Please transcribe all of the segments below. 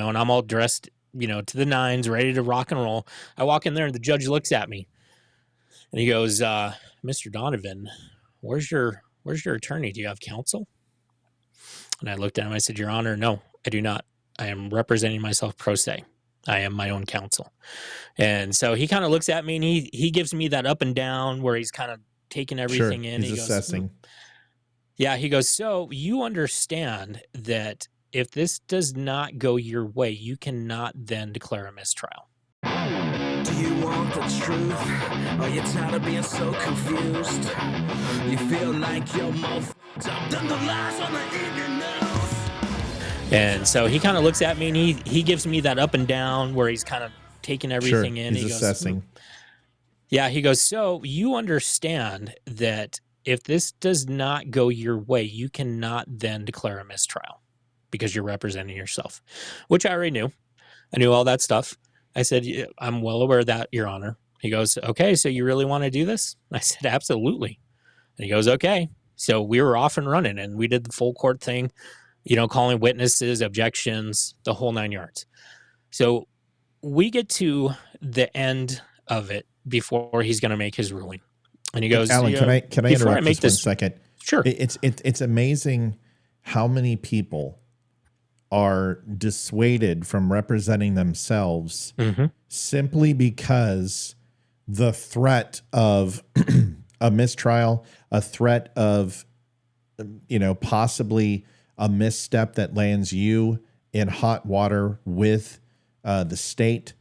and I'm all dressed, to the nines, ready to rock and roll. I walk in there and the judge looks at me and he goes, Mr. Donovan, where's your attorney? Do you have counsel? And I looked at him. I said, Your Honor, no, I do not. I am representing myself pro se. I am my own counsel. And so he kind of looks at me and he gives me that up and down where he's kind of taking everything in. He's assessing. Yeah, he goes, so you understand that if this does not go your way, you cannot then declare a mistrial. Do you want the truth? Are you tired of being so confused? You feel like you're more f***ed up than the lies on the evening news. And so he kind of looks at me and he gives me that up and down where he's kind of taking everything in. He's assessing. Yeah, he goes, so you understand that if this does not go your way, you cannot then declare a mistrial because you're representing yourself, which I already knew. I knew all that stuff. I said, I'm well aware of that, Your Honor. He goes, okay, so you really want to do this? I said, absolutely. And he goes, okay. So we were off and running and we did the full court thing, calling witnesses, objections, the whole 9 yards. So we get to the end of it before he's going to make his ruling. And he goes, Alan, can I interrupt this 1 second? Sure. It's amazing how many people are dissuaded from representing themselves simply because the threat of a mistrial, a threat of, possibly a misstep that lands you in hot water with the state,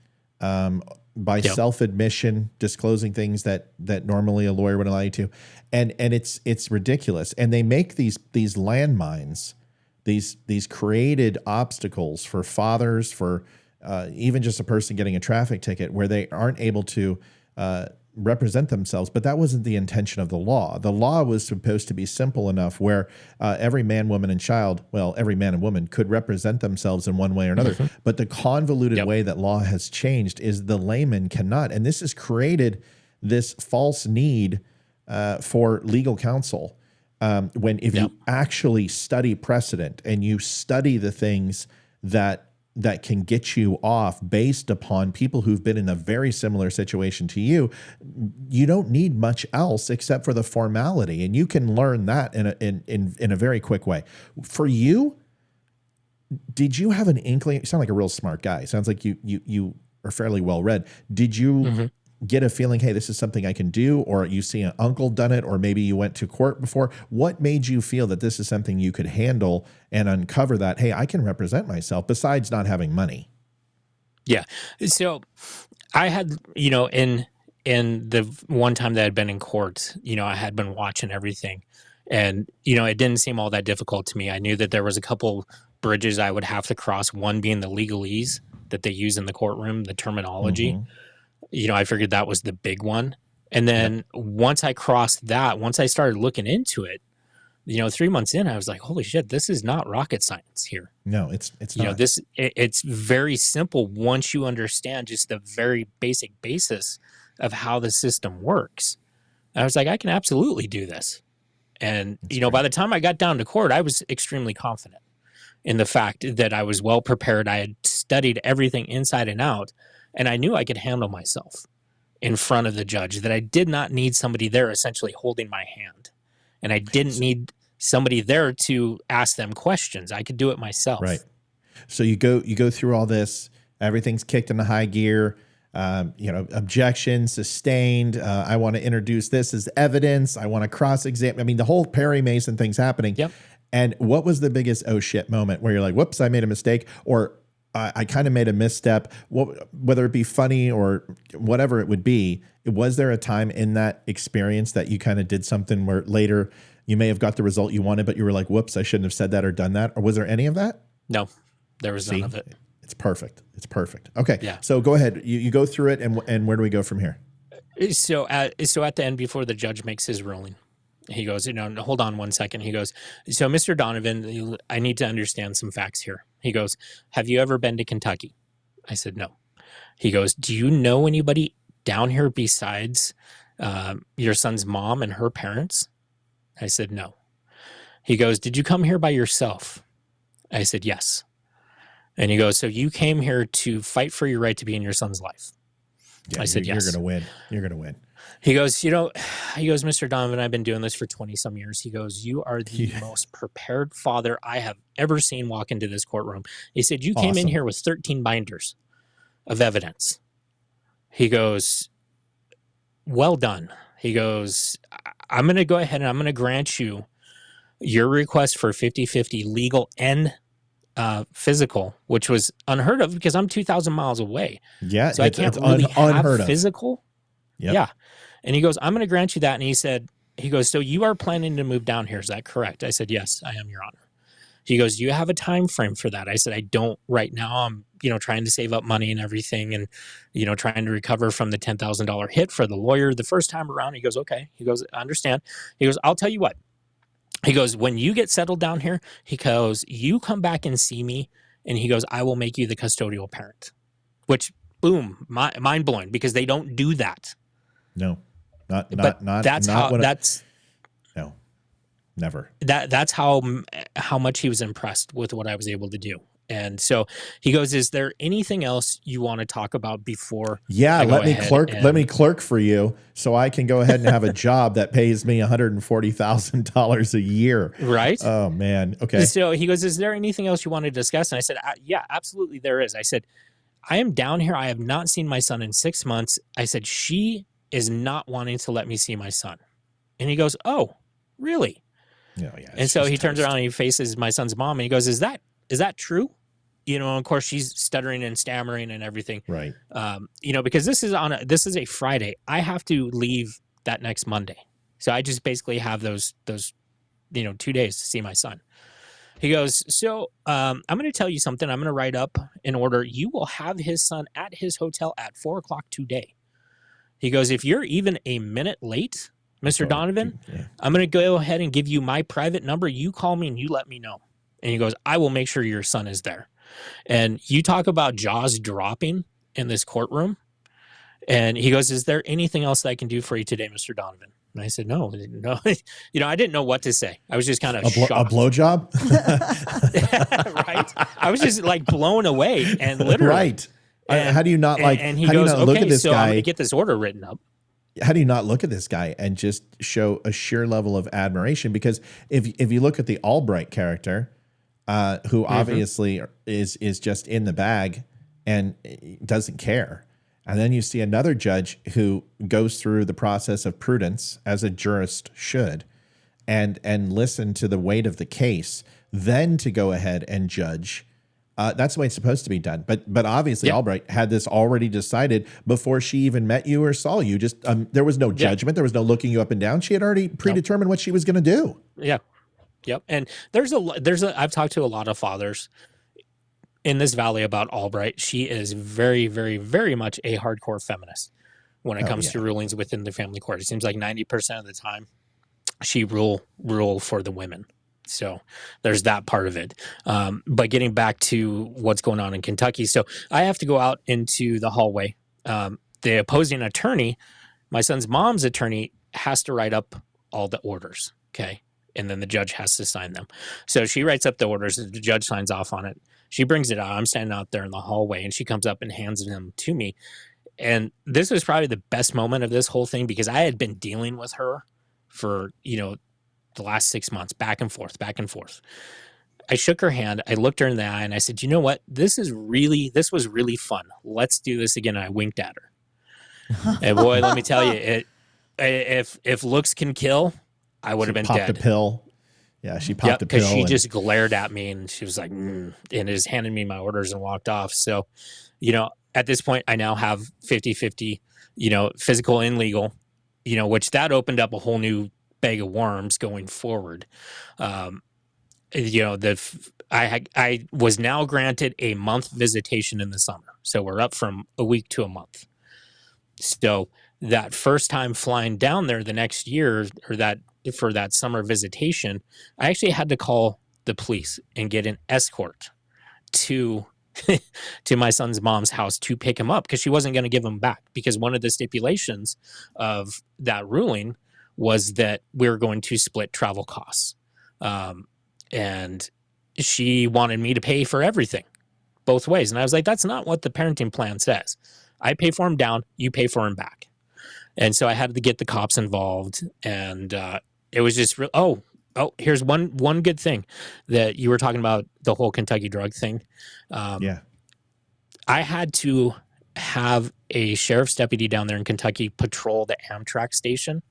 by self-admission, disclosing things that normally a lawyer would allow you to. And it's ridiculous. And they make these landmines, these created obstacles for fathers, for even just a person getting a traffic ticket where they aren't able to represent themselves. But that wasn't the intention of the law. The law was supposed to be simple enough where every man, woman, and child, every man and woman could represent themselves in one way or another. But the convoluted way that law has changed is the layman cannot. And this has created this false need for legal counsel. If you actually study precedent and you study the things that can get you off based upon people who've been in a very similar situation to you, you don't need much else except for the formality. And you can learn that in a very quick way. For you, did you have an inkling? You sound like a real smart guy. It sounds like you are fairly well read. Did you get a feeling, hey, this is something I can do, or you see an uncle done it, or maybe you went to court before? What made you feel that this is something you could handle and uncover that, hey, I can represent myself besides not having money? Yeah. So I had, in the one time that I'd been in court, I had been watching everything and, it didn't seem all that difficult to me. I knew that there was a couple bridges I would have to cross, one being the legalese that they use in the courtroom, the terminology. I figured that was the big one. And then once I crossed that, once I started looking into it, 3 months in, I was like, holy shit, this is not rocket science here. No, it's not. It's very simple once you understand just the very basic basis of how the system works. I was like, I can absolutely do this. And, by the time I got down to court, I was extremely confident in the fact that I was well prepared. I had studied everything inside and out. And I knew I could handle myself in front of the judge, that I did not need somebody there essentially holding my hand. And I didn't need somebody there to ask them questions. I could do it myself. Right. So you go through all this, everything's kicked into high gear, objection sustained. I want to introduce this as evidence. I want to cross-examine. I mean, the whole Perry Mason thing's happening. Yep. And what was the biggest oh shit moment where you're like, whoops, I made a mistake, or I kind of made a misstep, whether it be funny or whatever it would be? Was there a time in that experience that you kind of did something where later you may have got the result you wanted, but you were like, whoops, I shouldn't have said that or done that? Or was there any of that? No, there was none of it. It's perfect. It's perfect. Okay. Yeah. So go ahead. You go through it, and where do we go from here? So at the end, before the judge makes his ruling, he goes, hold on 1 second. He goes, so Mr. Donovan, I need to understand some facts here. He goes, have you ever been to Kentucky? I said, no. He goes, do you know anybody down here besides your son's mom and her parents? I said, no. He goes, did you come here by yourself? I said, yes. And he goes, so you came here to fight for your right to be in your son's life? Yeah, I said, you're yes. going to win. You're going to win. He goes, Mr. Donovan, I've been doing this for 20 some years. He goes, you are the most prepared father I have ever seen walk into this courtroom. He said, you came in here with 13 binders of evidence. He goes, well done. He goes, I'm going to go ahead and I'm going to grant you your request for 50-50 legal and physical, which was unheard of because I'm 2,000 miles away. Yeah. So I can't really have physical. Yep. Yeah. And he goes, I'm going to grant you that. And he goes, so you are planning to move down here. Is that correct? I said, yes, I am, Your Honor. He goes, do you have a time frame for that? I said, I don't right now. I'm, trying to save up money and everything and, trying to recover from the $10,000 hit for the lawyer the first time around. He goes, okay. He goes, I understand. He goes, I'll tell you what. He goes, when you get settled down here, he goes, you come back and see me. And he goes, I will make you the custodial parent, which boom, mind blowing because they don't do that. No, not no, never. That's how much he was impressed with what I was able to do. And so he goes, is there anything else you want to talk about before? Yeah. Let me clerk for you so I can go ahead and have a job that pays me $140,000 a year. Right. Oh man. Okay. So he goes, is there anything else you want to discuss? And I said, yeah, absolutely. There is. I said, I am down here. I have not seen my son in 6 months. I said, she is not wanting to let me see my son. And he goes, oh, really? Yeah. And so he turns around and he faces my son's mom and he goes, is that true? Of course she's stuttering and stammering and everything. Right. Because this is a Friday. I have to leave that next Monday. So I just basically have those 2 days to see my son. He goes, so I'm going to tell you something. I'm going to write up in order. You will have his son at his hotel at 4:00 today. He goes, if you're even a minute late, Mr. Donovan, I'm going to go ahead and give you my private number. You call me and you let me know. And he goes, I will make sure your son is there. And you talk about jaws dropping in this courtroom. And he goes, is there anything else that I can do for you today, Mr. Donovan? And I said, no. I didn't know what to say. I was just kind of shocked. A blowjob? Right. I was just like blown away and literally. Right. How do you not like, and he how goes, do you not look at this so guy? I'm going to get this order written up. How do you not look at this guy and just show a sheer level of admiration? Because if you look at the Albright character, who obviously is just in the bag and doesn't care. And then you see another judge who goes through the process of prudence as a jurist should and listen to the weight of the case, then to go ahead and judge. That's the way it's supposed to be done. But obviously Albright had this already decided before she even met you or saw you. Just there was no judgment. There was no looking you up and down. She had already predetermined what she was going to do. Yeah. Yep. And I've talked to a lot of fathers in this valley about Albright. She is very, very, very much a hardcore feminist when it comes to rulings within the family court. It seems like 90% of the time she rule for the women. So there's that part of it. But getting back to what's going on in Kentucky. So I have to go out into the hallway. The opposing attorney, my son's mom's attorney, has to write up all the orders. Okay. And then the judge has to sign them. So she writes up the orders. The judge signs off on it. She brings it out. I'm standing out there in the hallway and she comes up and hands them to me. And this was probably the best moment of this whole thing because I had been dealing with her for, the last 6 months, back and forth. I shook her hand. I looked her in the eye and I said, you know what? This was really fun. Let's do this again. And I winked at her. And boy, let me tell you, if looks can kill, I would have been dead. Popped a pill. Yeah, she popped a pill. Because she just glared at me and she was like, and just handed me my orders and walked off. So, at this point, I now have 50-50, physical and legal, which that opened up a whole new bag of worms going forward. I was now granted a month visitation in the summer. So we're up from a week to a month. So that first time flying down there the next year for that summer visitation, I actually had to call the police and get an escort to my son's mom's house to pick him up because she wasn't going to give him back because one of the stipulations of that ruling was that we were going to split travel costs. And she wanted me to pay for everything. both ways. And I was like, that's not what the parenting plan says. I pay for him down, you pay for him back. And so I had to get the cops involved, and it was just real. Oh, here's one good thing that you were talking about, the whole Kentucky drug thing. Yeah. I had to have a sheriff's deputy down there in Kentucky patrol the Amtrak station,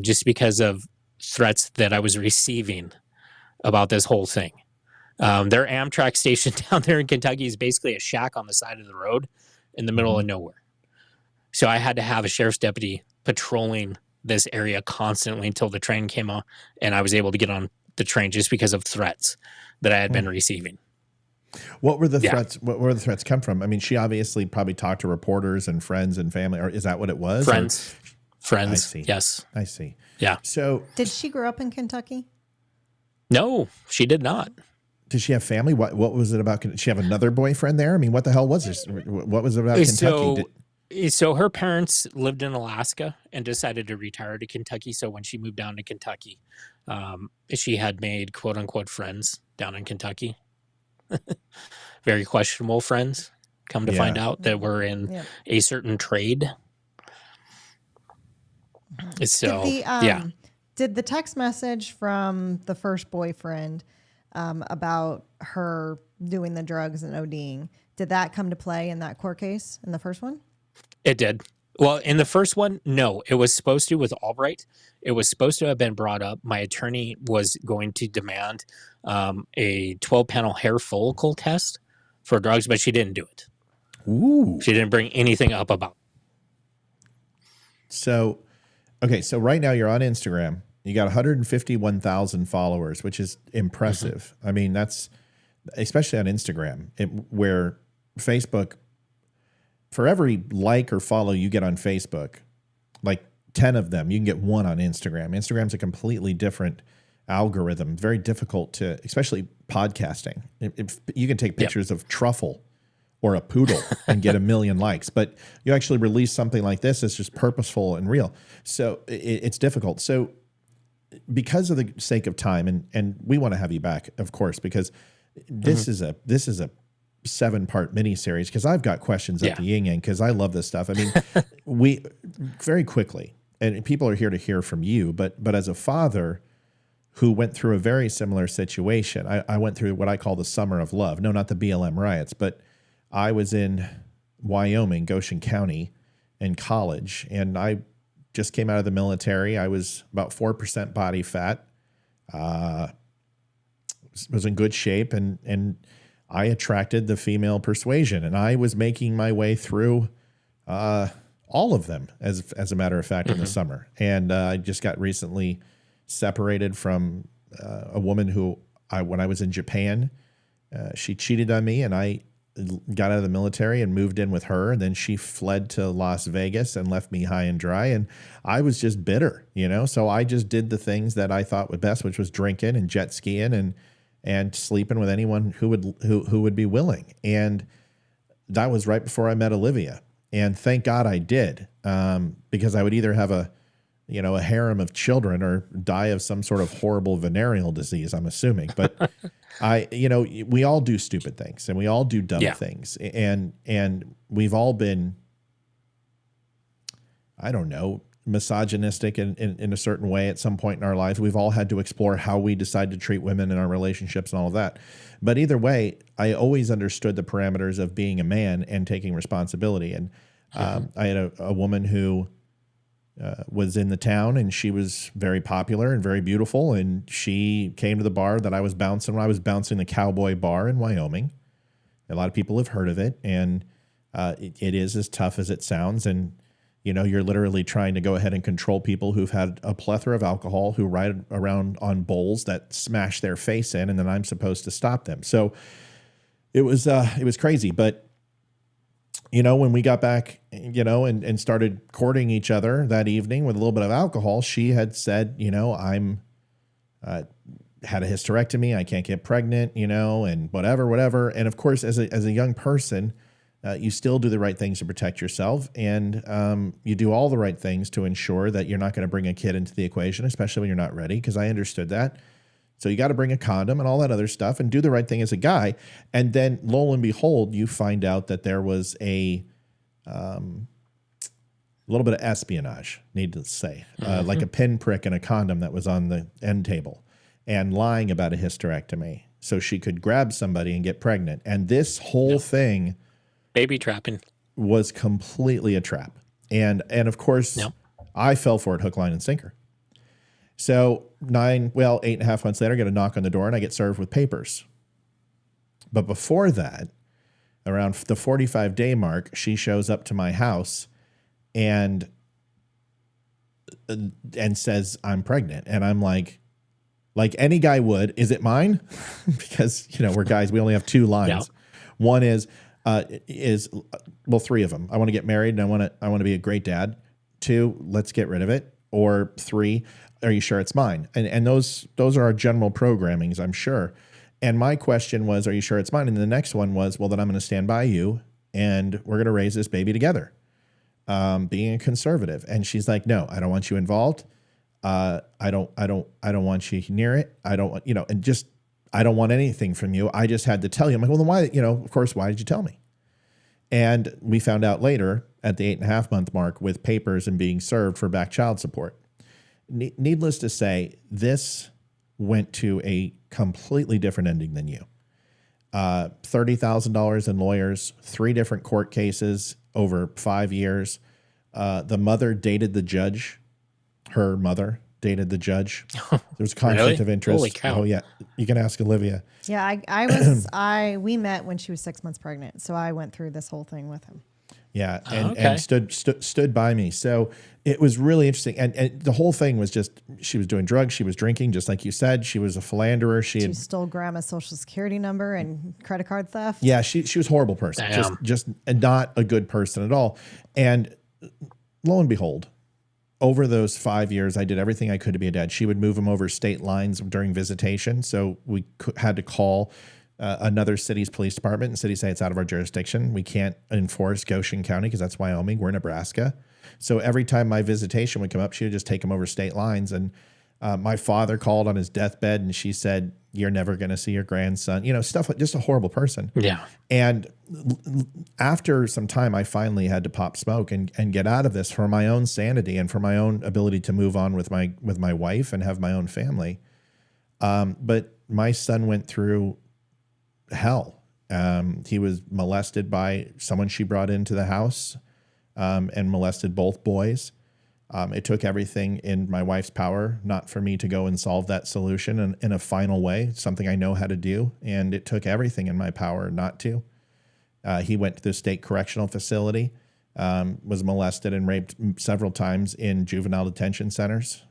just because of threats that I was receiving about this whole thing. Their Amtrak station down there in Kentucky is basically a shack on the side of the road in the middle of nowhere. So I had to have a sheriff's deputy patrolling this area constantly until the train came on, and I was able to get on the train just because of threats that I had been receiving. What were the threats? What were the threats come from? I mean, she obviously probably talked to reporters and friends and family, or is that what it was? Friends. I see. Yes. I see. Yeah. So did she grow up in Kentucky? No, she did not. Did she have family? What was it about? Did she have another boyfriend there? I mean, what the hell was this? What was it about Kentucky? So her parents lived in Alaska and decided to retire to Kentucky. So when she moved down to Kentucky, she had made quote unquote friends down in Kentucky. Very questionable friends, come to find out, that were in a certain trade. So did the text message from the first boyfriend about her doing the drugs and ODing, did that come to play in that court case in the first one? It did. Well, in the first one, no. It was supposed to with Albright. It was supposed to have been brought up. My attorney was going to demand a 12-panel hair follicle test for drugs, but she didn't do it. Ooh. She didn't bring anything up about it. So, okay, so right now you're on Instagram. You got 151,000 followers, which is impressive. I mean, that's especially on Instagram, where Facebook, for every like or follow you get on Facebook, like 10 of them, you can get one on Instagram. Instagram's a completely different algorithm, very difficult to, especially podcasting. If you can take pictures of truffle or a poodle and get 1 million likes, but you actually release something like this, it's just purposeful and real. So it's difficult. So because of the sake of time, and we want to have you back, of course, because this is a 7-part miniseries, because I've got questions at the yin yang, because I love this stuff. I mean, we very quickly, and people are here to hear from you, but as a father who went through a very similar situation, I went through what I call the summer of love. No, not the BLM riots, but I was in Wyoming, Goshen County, in college, and I just came out of the military. I was about 4% body fat, was in good shape, and I attracted the female persuasion, and I was making my way through all of them, as a matter of fact, in the summer. And I just got recently separated from a woman who, when I was in Japan, she cheated on me, and I got out of the military and moved in with her, and then she fled to Las Vegas and left me high and dry, and I was just bitter, so I just did the things that I thought were best, which was drinking and jet skiing and sleeping with anyone who would be willing. And that was right before I met Olivia, and thank God I did, because I would either have a harem of children or die of some sort of horrible venereal disease, I'm assuming. But we all do stupid things, and we all do dumb things. And we've all been, I don't know, misogynistic in a certain way at some point in our lives. We've all had to explore how we decide to treat women in our relationships and all of that. But either way, I always understood the parameters of being a man and taking responsibility. And I had a woman who was in the town, and she was very popular and very beautiful. And she came to the bar that I was bouncing when I was bouncing the Cowboy Bar in Wyoming. A lot of people have heard of it, and it is as tough as it sounds. And, you're literally trying to go ahead and control people who've had a plethora of alcohol, who ride around on bowls that smash their face in, and then I'm supposed to stop them. So it was crazy. But when we got back, and started courting each other that evening with a little bit of alcohol, she had said, I'm had a hysterectomy, I can't get pregnant, and whatever. And of course, as a young person, you still do the right things to protect yourself, and you do all the right things to ensure that you're not going to bring a kid into the equation, especially when you're not ready, because I understood that. So you got to bring a condom and all that other stuff and do the right thing as a guy. And then lo and behold, you find out that there was a little bit of espionage, needless to say, like a pinprick in a condom that was on the end table, and lying about a hysterectomy so she could grab somebody and get pregnant. And this whole thing, baby trapping, was completely a trap. And of course, I fell for it hook, line, and sinker. So 8.5 months later, I get a knock on the door and I get served with papers. But before that, around the 45-day mark, she shows up to my house and says, I'm pregnant. And I'm like any guy would, is it mine? Because, we're guys, we only have two lines. Yeah. One is three of them. I want to get married and I want to be a great dad. 2, let's get rid of it. Or 3, are you sure it's mine? And those are our general programmings, I'm sure. And my question was, are you sure it's mine? And the next one was, well, then I'm going to stand by you and we're going to raise this baby together. Being a conservative. And she's like, no, I don't want you involved. I don't want you near it. I don't want, I don't want anything from you. I just had to tell you. I'm like, well, then why, of course, why did you tell me? And we found out later at the 8.5 month mark with papers and being served for back child support. Needless to say, this went to a completely different ending than you. $30,000 in lawyers, 3 different court cases over 5 years. The mother dated the judge. Her mother dated the judge. There was conflict Really? of interest. Holy cow. Oh yeah. You can ask Olivia. Yeah, we met when she was 6 months pregnant. So I went through this whole thing with him. Yeah. And stood by me. So it was really interesting. And the whole thing was just, she was doing drugs. She was drinking, just like you said. She was a philanderer. She stole grandma's social security number and credit card theft. Yeah. She was a horrible person. Damn. Just not a good person at all. And lo and behold, over those 5 years, I did everything I could to be a dad. She would move him over state lines during visitation. So we had to call another city's police department and city say it's out of our jurisdiction. We can't enforce Goshen County because that's Wyoming. We're Nebraska. So every time my visitation would come up, she would just take him over state lines. And my father called on his deathbed and she said, you're never going to see your grandson, stuff like, just a horrible person. Yeah. And after some time, I finally had to pop smoke and get out of this for my own sanity and for my own ability to move on with my wife and have my own family. But my son went through hell. He was molested by someone she brought into the house, and molested both boys. It took everything in my wife's power not for me to go and solve that solution in a final way, something I know how to do. And it took everything in my power not to. He went to the state correctional facility, was molested and raped several times in juvenile detention centers,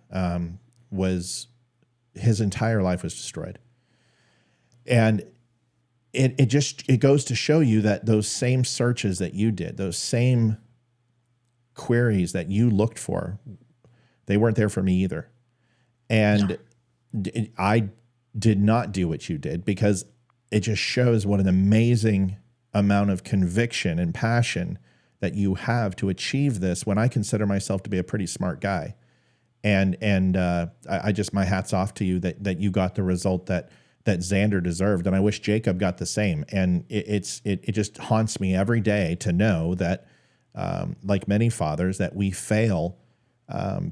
his entire life was destroyed. And it goes to show you that those same searches that you did, those same queries that you looked for, they weren't there for me either. And I did not do what you did because it just shows what an amazing amount of conviction and passion that you have to achieve this when I consider myself to be a pretty smart guy. And I just, my hat's off to you that you got the result that Xander deserved. And I wish Jacob got the same. And it just haunts me every day to know that, like many fathers, that we fail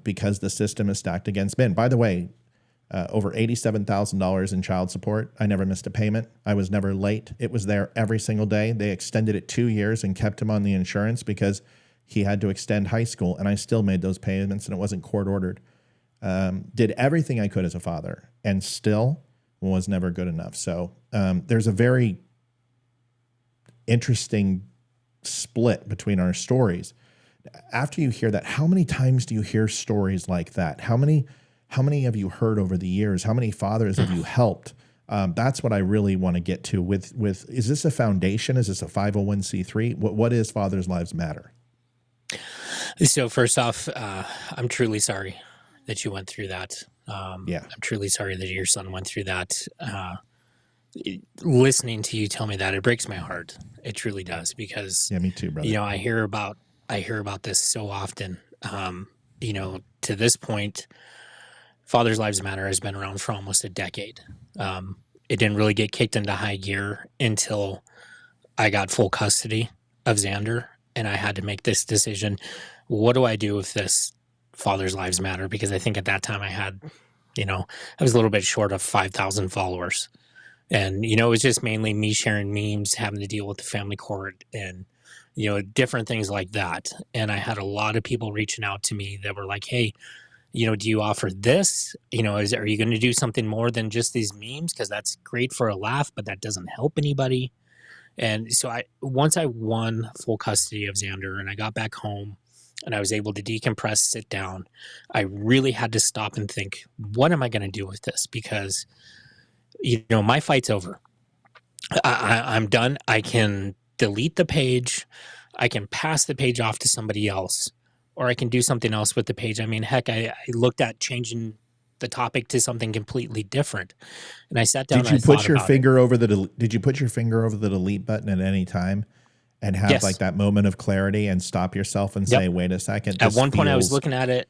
because the system is stacked against men. By the way, over $87,000 in child support. I never missed a payment. I was never late. It was there every single day. They extended it 2 years and kept him on the insurance because he had to extend high school, and I still made those payments, and it wasn't court ordered. Did everything I could as a father, and still was never good enough. So there's a very interesting split between our stories. After you hear that, how many times do you hear stories like that? How many have you heard over the years? How many fathers have you helped? That's what I really want to get to with, is this a foundation? Is this a 501c3? What is Fathers Lives Matter? So first off, I'm truly sorry that you went through that. I'm truly sorry that your son went through that. Listening to you tell me that, it breaks my heart. It truly does, because me too, brother. I hear about this so often. To this point, Father's Lives Matter has been around for almost a decade. It didn't really get kicked into high gear until I got full custody of Xander, and I had to make this decision. What do I do with this Father's Lives Matter? Because I think at that time I had, I was a little bit short of 5,000 followers. And, it was just mainly me sharing memes, having to deal with the family court and, different things like that. And I had a lot of people reaching out to me that were like, hey, do you offer this? Are you going to do something more than just these memes? Because that's great for a laugh, but that doesn't help anybody. And so once I won full custody of Xander and I got back home and I was able to decompress, sit down, I really had to stop and think, what am I going to do with this? Because, my fight's over. I'm done. I can delete the page. I can pass the page off to somebody else, or I can do something else with the page. I mean, heck, I looked at changing the topic to something completely different. And I sat down. Did you put your finger over the delete button at any time and have like that moment of clarity and stop yourself and say, wait a second. At one point I was looking at it.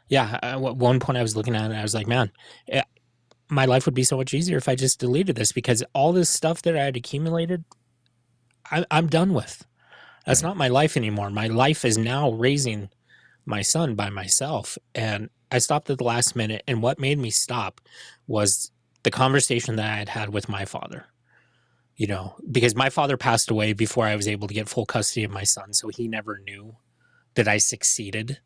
Yeah. At one point I was looking at it and I was like, man, my life would be so much easier if I just deleted this, because all this stuff that I had accumulated, I'm done with. That's not my life anymore. My life is now raising my son by myself. And I stopped at the last minute. And what made me stop was the conversation that I had had with my father, because my father passed away before I was able to get full custody of my son. So he never knew that I succeeded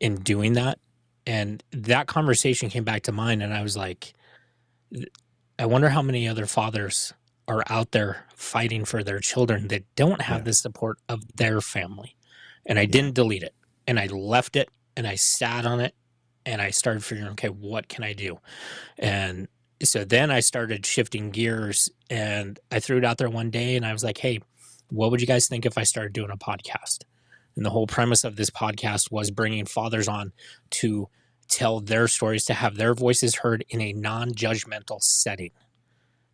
in doing that. And that conversation came back to mind. And I was like, I wonder how many other fathers are out there fighting for their children that don't have the support of their family. And I didn't delete it, and I left it, and I sat on it, and I started figuring, okay, what can I do? And so then I started shifting gears, and I threw it out there one day, and I was like, hey, what would you guys think if I started doing a podcast? And the whole premise of this podcast was bringing fathers on to tell their stories, to have their voices heard in a non-judgmental setting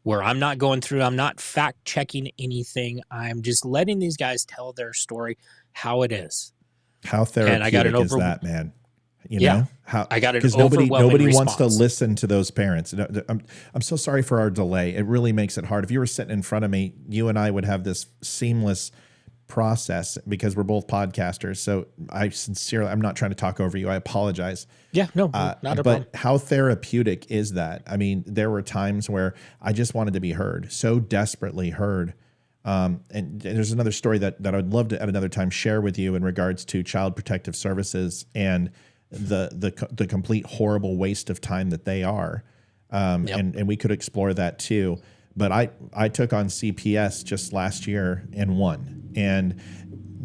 where I'm not going through, I'm not fact checking anything. I'm just letting these guys tell their story how it is. How therapeutic is that, man? You know, how I got it because nobody wants to listen to those parents. I'm so sorry for our delay. It really makes it hard. If you were sitting in front of me, you and I would have this seamless process because we're both podcasters. So I'm not trying to talk over you. I apologize. Yeah, no, not a problem. But how therapeutic is that? I mean, there were times where I just wanted to be heard, so desperately heard. And there's another story that I'd love to at another time share with you in regards to Child Protective Services and the complete horrible waste of time that they are. And we could explore that too. But I took on CPS just last year and won. And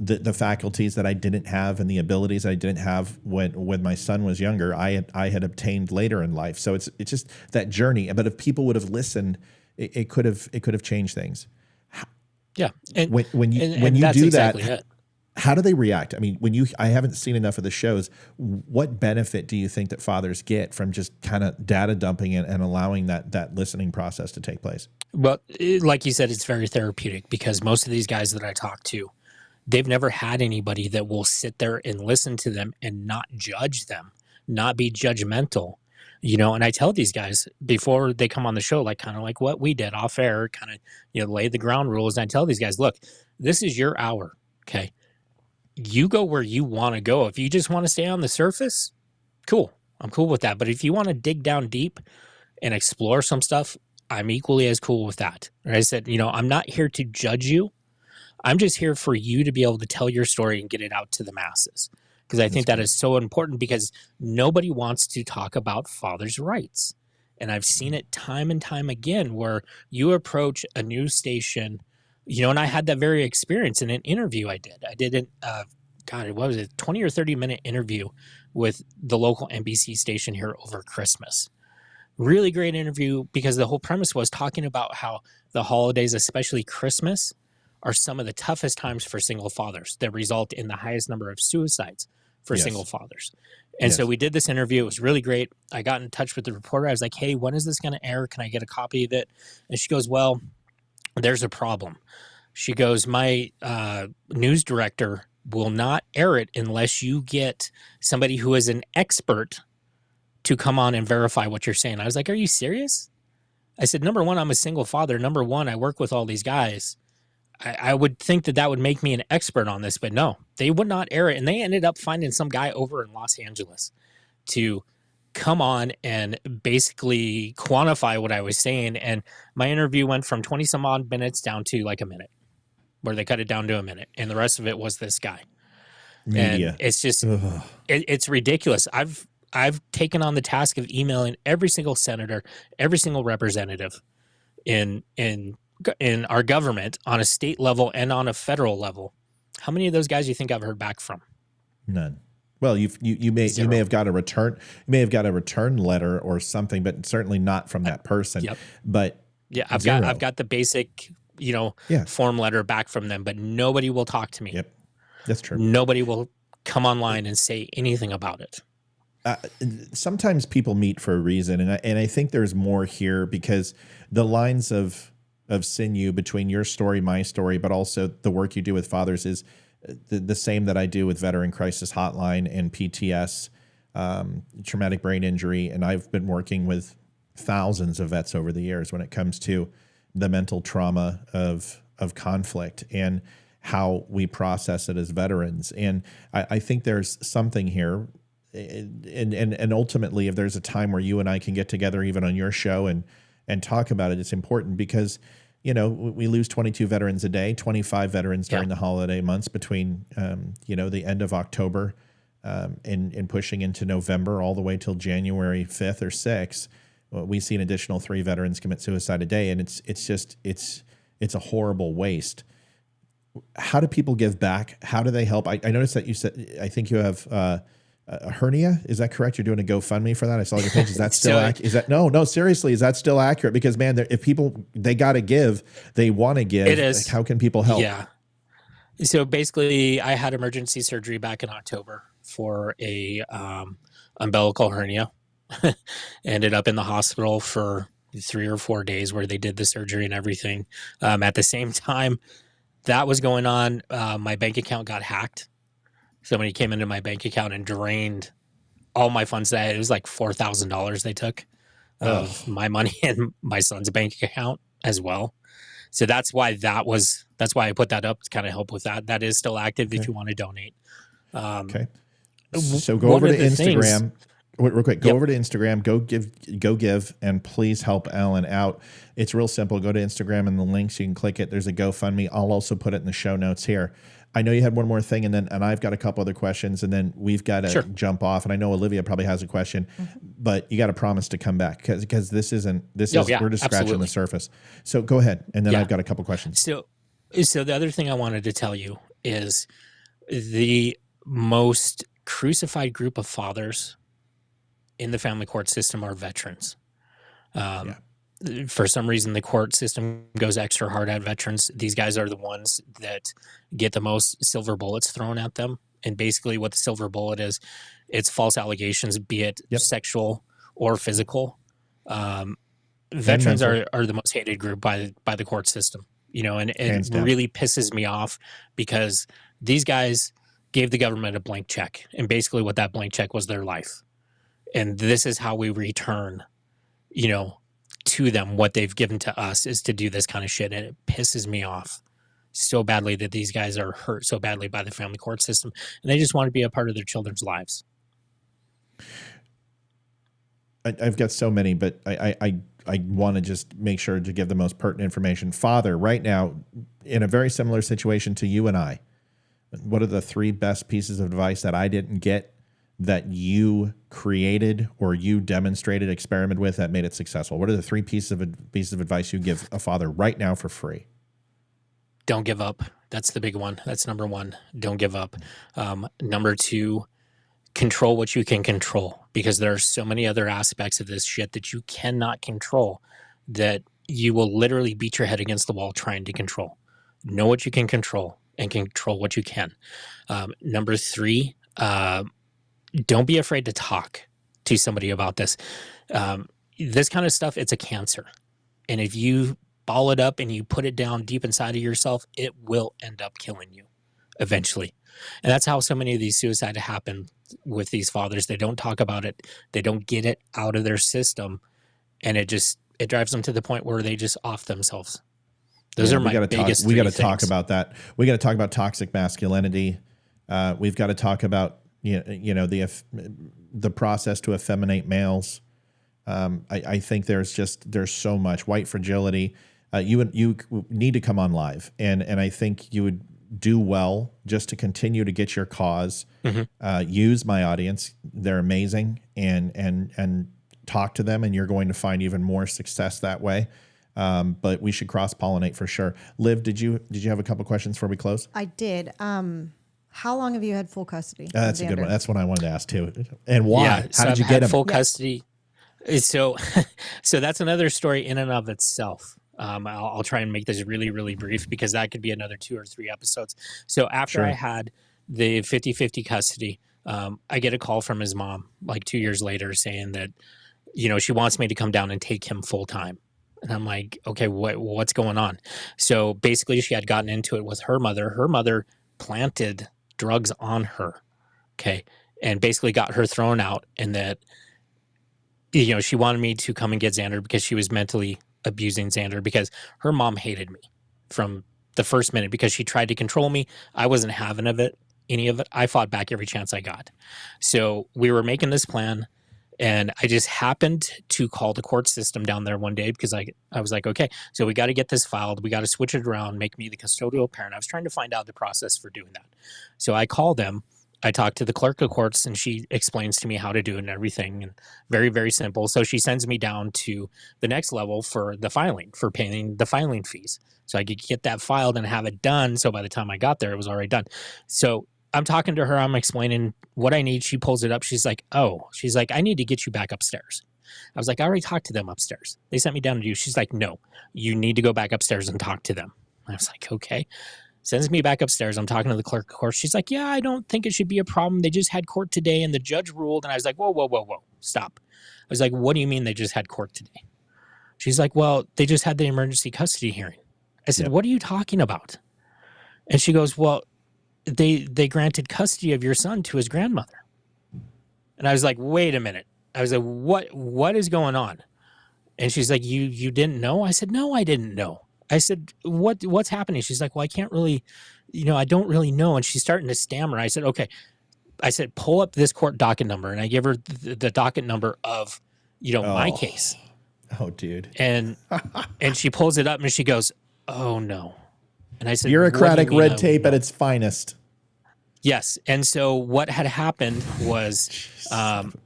the faculties that I didn't have and the abilities I didn't have when my son was younger, I had obtained later in life. So it's just that journey. But if people would have listened, it could have changed things. Yeah. And when you do that, how do they react? I mean, I haven't seen enough of the shows. What benefit do you think that fathers get from just kind of data dumping and allowing that listening process to take place? Well, like you said, it's very therapeutic because most of these guys that I talk to, they've never had anybody that will sit there and listen to them and not judge them, not be judgmental. And I tell these guys before they come on the show, kind of like what we did off air, kind of, lay the ground rules. And I tell these guys, look, this is your hour. Okay. You go where you want to go. If you just want to stay on the surface, cool. I'm cool with that. But if you want to dig down deep and explore some stuff, I'm equally as cool with that. I said, I'm not here to judge you. I'm just here for you to be able to tell your story and get it out to the masses. Because I think that is so important because nobody wants to talk about fathers' rights. And I've seen it time and time again where you approach a news station, and I had that very experience in an interview I did. I did what was it, 20 or 30 minute interview with the local NBC station here over Christmas. Really great interview because the whole premise was talking about how the holidays, especially Christmas, are some of the toughest times for single fathers that result in the highest number of suicides for single fathers. And so we did this interview. It was really great. I got in touch with the reporter. I was like, hey, when is this going to air? Can I get a copy of it? And she goes, well, there's a problem. She goes, my news director will not air it unless you get somebody who is an expert to come on and verify what you're saying. I was like, are you serious? I said, number one, I'm a single father. Number one, I work with all these guys. I would think that would make me an expert on this, but no, they would not air it. And they ended up finding some guy over in Los Angeles to come on and basically quantify what I was saying. And my interview went from 20 some odd minutes down to like a minute, where they cut it down to a minute. And the rest of it was this guy. Media. And it's just, it's ridiculous. I've taken on the task of emailing every single senator, every single representative in our government on a state level and on a federal level. How many of those guys do you think I've heard back from? None. Well, you may have got a return, letter or something, but certainly not from that person. Yep. But yeah, I've got the basic, form letter back from them, but nobody will talk to me. Yep. That's true. Nobody will come online and say anything about it. Sometimes people meet for a reason, and I think there's more here, because the lines of sinew between your story, my story, but also the work you do with fathers is the same that I do with Veteran Crisis Hotline and PTS, traumatic brain injury, and I've been working with thousands of vets over the years when it comes to the mental trauma of conflict and how we process it as veterans. And I think there's something here. And ultimately, if there's a time where you and I can get together, even on your show, and talk about it, it's important, because we lose 22 veterans a day, 25 veterans during the holiday months between the end of October and pushing into November all the way till January 5th or 6th. We see an additional 3 veterans commit suicide a day, and it's a horrible waste. How do people give back? How do they help? I noticed that you said, I think you have a hernia. Is that correct? You're doing a GoFundMe for that? I saw your page. Is that still accurate? Is that no, seriously, is that still accurate? Because man, if people, they got to give, they want to give. It is. Like, how can people help? Yeah. So basically I had emergency surgery back in October for a umbilical hernia. Ended up in the hospital for 3 or 4 days where they did the surgery and everything. At the same time that was going on, my bank account got hacked. Somebody came into my bank account and drained all my funds. It was like $4,000 they took of my money and my son's bank account as well. So that's why I put that up to kind of help with that. That is still active if you want to donate. Okay. So go over to Instagram. Real quick, go over to Instagram, go give, and please help Alan out. It's real simple. Go to Instagram and the links, you can click it. There's a GoFundMe. I'll also put it in the show notes here. I know you had one more thing, and I've got a couple other questions, and then we've got to jump off. And I know Olivia probably has a question, but you got to promise to come back, because we're just scratching the surface. So go ahead, and then I've got a couple questions. So the other thing I wanted to tell you is the most crucified group of fathers in the family court system are veterans. For some reason, the court system goes extra hard at veterans. These guys are the ones that get the most silver bullets thrown at them. And basically what the silver bullet is, it's false allegations, be it sexual or physical. Veterans are the most hated group by the court system, and it really pisses me off, because these guys gave the government a blank check. And basically what that blank check was their life. And this is how we return, to them what they've given to us, is to do this kind of shit. And it pisses me off so badly that these guys are hurt so badly by the family court system, and they just want to be a part of their children's lives. I've got so many, but I want to just make sure to give the most pertinent information. Father, right now, in a very similar situation to you and I, what are the 3 best pieces of advice that I didn't get that you created or you demonstrated, experimented with, that made it successful? What are the 3 pieces of advice you give a father right now for free? Don't give up. That's the big one. That's number 1. Don't give up. Number 2, control what you can control, because there are so many other aspects of this shit that you cannot control that you will literally beat your head against the wall trying to control. Know what you can control and control what you can. Number 3, don't be afraid to talk to somebody about this. This kind of stuff, it's a cancer. And if you ball it up and you put it down deep inside of yourself, it will end up killing you eventually. And that's how so many of these suicides happen with these fathers. They don't talk about it. They don't get it out of their system, and it drives them to the point where they just off themselves. Those are my biggest we three got to talk things. about that. We got to talk about toxic masculinity. We've got to talk about the process to effeminate males. I think there's so much white fragility. You need to come on live, and I think you would do well just to continue to get your cause. Use my audience; they're amazing, and talk to them, and you're going to find even more success that way. But we should cross-pollinate for sure. Liv, did you have a couple questions before we close? I did. How long have you had full custody? That's a good one. That's what I wanted to ask too. And why? Yeah, How did you get him? full custody? So, so that's another story in and of itself. I'll try and make this really, really brief because that could be another 2 or 3 episodes. So after I had the 50-50 custody, I get a call from his mom like 2 years later saying that, she wants me to come down and take him full time. And I'm like, okay, what's going on? So basically she had gotten into it with her mother. Her mother planted drugs on her. Okay. And basically got her thrown out, and that, she wanted me to come and get Xander because she was mentally abusing Xander because her mom hated me from the first minute because she tried to control me. I wasn't having any of it. I fought back every chance I got. So we were making this plan, and I just happened to call the court system down there one day because I was like, okay, so we got to get this filed. We got to switch it around, make me the custodial parent. I was trying to find out the process for doing that. So I called them. I talked to the clerk of courts, and she explains to me how to do it and everything, and very, very simple. So she sends me down to the next level for the filing, for paying the filing fees. So I could get that filed and have it done. So by the time I got there, it was already done. So I'm talking to her. I'm explaining what I need. She pulls it up. She's like, I need to get you back upstairs. I was like, I already talked to them upstairs. They sent me down to you. She's like, no, you need to go back upstairs and talk to them. I was like, okay. Sends me back upstairs. I'm talking to the clerk of court. She's like, yeah, I don't think it should be a problem. They just had court today and the judge ruled. And I was like, whoa, stop. I was like, what do you mean they just had court today? She's like, well, they just had the emergency custody hearing. I said, what are you talking about? And she goes, well, they granted custody of your son to his grandmother. And I was like, wait a minute. I was like, what is going on? And she's like, you didn't know? I said, no, I didn't know. I said, what's happening? She's like, well, I can't really, I don't really know. And she's starting to stammer. I said, okay. I said, pull up this court docket number. And I give her the docket number of, my case. Oh, dude. And she pulls it up and she goes, oh no. And I said, bureaucratic red tape at its finest. Yes. And so what had happened was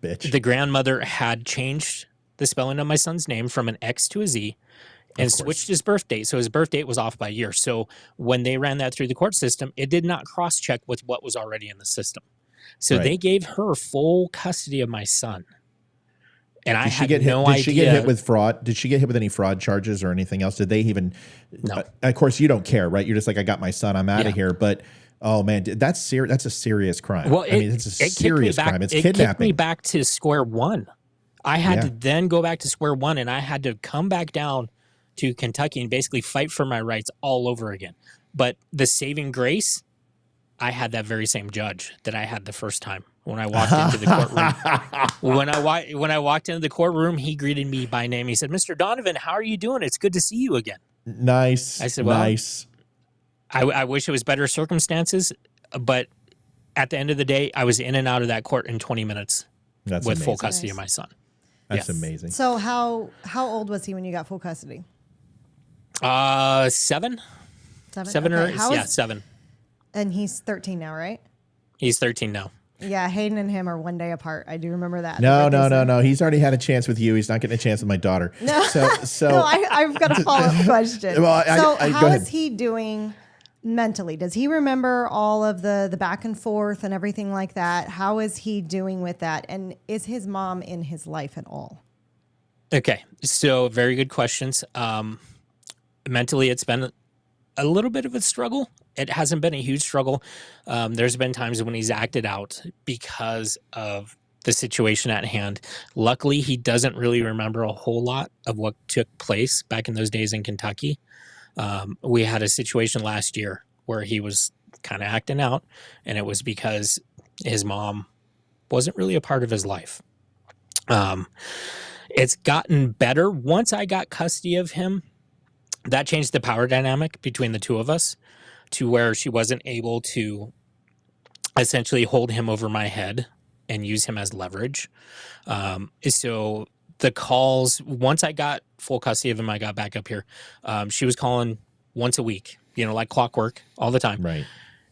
the grandmother had changed the spelling of my son's name from an X to a Z and switched his birth date. So his birth date was off by a year. So when they ran that through the court system, it did not cross-check with what was already in the system. So they gave her full custody of my son. And I had no idea. Did she get hit with fraud? Did she get hit with any fraud charges or anything else? Did they even? No. Of course, you don't care, right? You're just like, I got my son. I'm out of here. But oh man, that's serious. That's a serious crime. Well, it's a serious crime. It's kidnapping. It kicked me back to square one. I had to then go back to square one, and I had to come back down to Kentucky and basically fight for my rights all over again. But the saving grace, I had that very same judge that I had the first time when I walked into the courtroom. When I walked into the courtroom, he greeted me by name. He said, Mr. Donovan, how are you doing? It's good to see you again. Nice. I said, well, nice. I wish it was better circumstances, but at the end of the day, I was in and out of that court in 20 minutes with full custody of my son. That's amazing. So how old was he when you got full custody? 7. 7? 7 or 7. And he's 13 now, right? He's 13 now. Yeah, Hayden and him are 1 day apart. I do remember that. No. He's already had a chance with you. He's not getting a chance with my daughter. No, no, I've got a follow-up question. Well, how is he doing mentally? Does he remember all of the back and forth and everything like that? How is he doing with that? And is his mom in his life at all? Okay, so very good questions. Mentally, it's been a little bit of a struggle. It hasn't been a huge struggle. There's been times when he's acted out because of the situation at hand. Luckily, he doesn't really remember a whole lot of what took place back in those days in Kentucky. We had a situation last year where he was kind of acting out, and it was because his mom wasn't really a part of his life. It's gotten better. Once I got custody of him, that changed the power dynamic between the two of us to where she wasn't able to essentially hold him over my head and use him as leverage. So the calls, once I got full custody of him, I got back up here. She was calling once a week, like clockwork all the time. Right.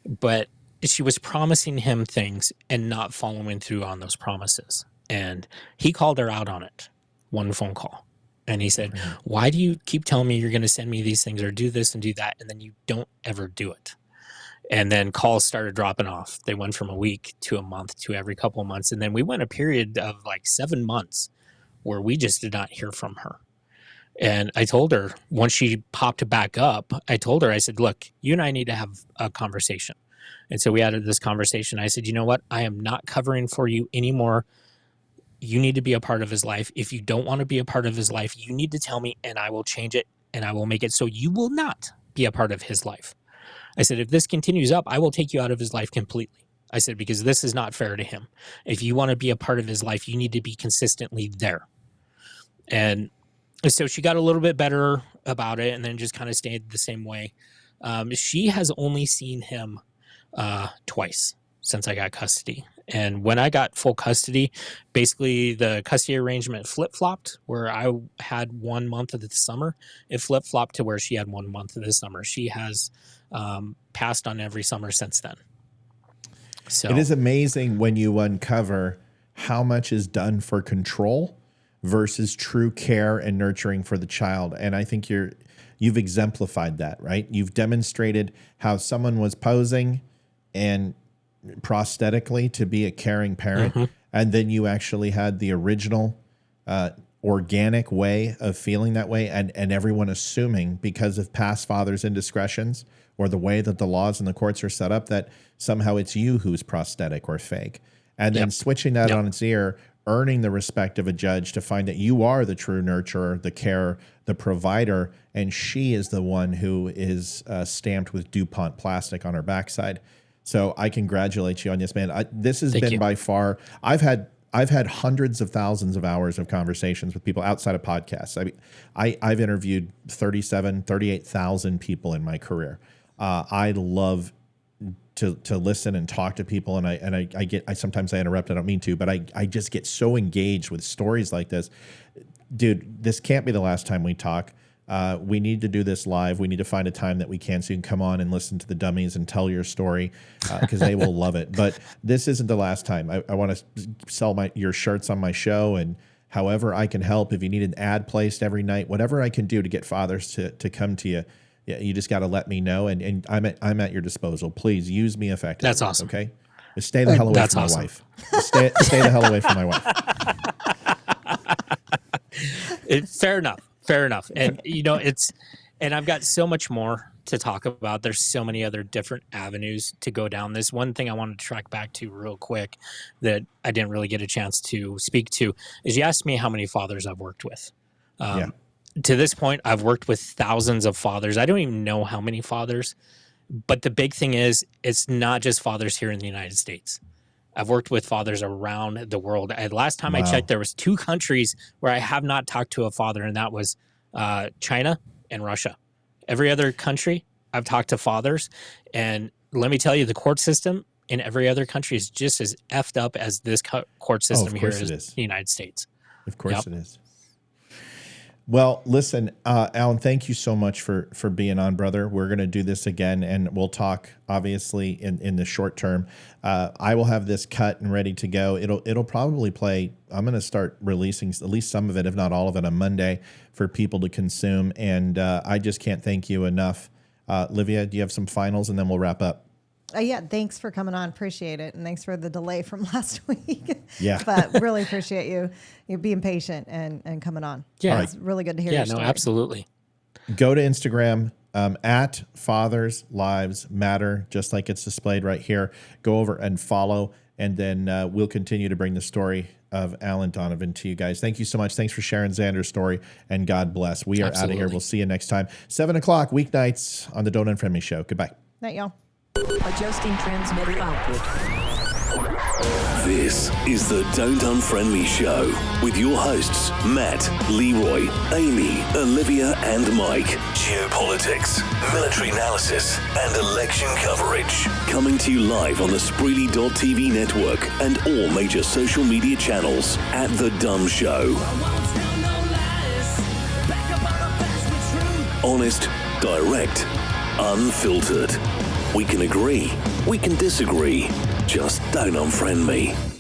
But she was promising him things and not following through on those promises. And he called her out on it, one phone call. And he said, why do you keep telling me you're going to send me these things or do this and do that, and then you don't ever do it? And then calls started dropping off. They went from a week to a month to every couple of months. And then we went a period of like 7 months where we just did not hear from her. And I told her, once she popped back up, I told her, I said, look, you and I need to have a conversation. And so we had this conversation. I said, you know what? I am not covering for you anymore. You need to be a part of his life. If you don't want to be a part of his life, you need to tell me and I will change it and I will make it so you will not be a part of his life. I said, if this continues up, I will take you out of his life completely. I said, because this is not fair to him. If you want to be a part of his life, you need to be consistently there. And so she got a little bit better about it and then just kind of stayed the same way. She has only seen him twice since I got custody. And when I got full custody, basically the custody arrangement flip-flopped where I had 1 month of the summer. It flip-flopped to where she had 1 month of the summer. She has passed on every summer since then. So it is amazing when you uncover how much is done for control versus true care and nurturing for the child. And I think you've exemplified that, right? You've demonstrated how someone was posing and prosthetically to be a caring parent. Mm-hmm. And then you actually had the original organic way of feeling that way. And everyone assuming because of past fathers' indiscretions or the way that the laws and the courts are set up that somehow it's you who's prosthetic or fake. And then switching that on its ear, earning the respect of a judge to find that you are the true nurturer, the carer, the provider, and she is the one who is stamped with DuPont plastic on her backside. So I congratulate you on this, man. This has been by far, I've had hundreds of thousands of hours of conversations with people outside of podcasts. I mean, I've interviewed 38,000 people in my career. I love to listen and talk to people, and I sometimes I interrupt. I don't mean to, but I just get so engaged with stories like this. Dude, this can't be the last time we talk. We need to do this live. We need to find a time that we can so you can come on and listen to the dummies and tell your story because they will love it. But this isn't the last time. I want to sell your shirts on my show, and however I can help. If you need an ad placed every night, whatever I can do to get fathers to come to you, you just got to let me know, and I'm at your disposal. Please use me effectively. That's awesome. Okay, just stay the hell away from my wife. Stay the hell away from my wife. Fair enough. Fair enough. And, and I've got so much more to talk about. There's so many other different avenues to go down. This one thing I wanted to track back to real quick that I didn't really get a chance to speak to is you asked me how many fathers I've worked with. To this point, I've worked with thousands of fathers. I don't even know how many fathers, but the big thing is it's not just fathers here in the United States. I've worked with fathers around the world. Last time I checked, there was 2 countries where I have not talked to a father, and that was China and Russia. Every other country, I've talked to fathers. And let me tell you, the court system in every other country is just as effed up as this court system here in the United States. Of course it is. Well, listen, Alan, thank you so much for being on, brother. We're going to do this again, and we'll talk, obviously, in the short term. I will have this cut and ready to go. It'll probably play. I'm going to start releasing at least some of it, if not all of it, on Monday for people to consume. And I just can't thank you enough. Livia, do you have some finals, and then we'll wrap up? Yeah, thanks for coming on. Appreciate it. And thanks for the delay from last week. Yeah. But really appreciate you being patient and coming on. Yeah. It's really good to hear your story. Yeah, no, absolutely. Go to Instagram at fatherslivesmatter, just like it's displayed right here. Go over and follow, and then we'll continue to bring the story of Alan Donovan to you guys. Thank you so much. Thanks for sharing Xander's story, and God bless. We are out of here. We'll see you next time. 7 o'clock weeknights on the Donovan and Friendly Show. Goodbye. Night, y'all. Adjusting transmitter output. This is the Don't Unfriend Me Show with your hosts, Matt, Leroy, Amy, Olivia, and Mike. Geopolitics, military analysis, and election coverage. Coming to you live on the Spreely.tv network and all major social media channels at The Dumb Show. Honest, direct, unfiltered. We can agree, we can disagree. Just don't unfriend me.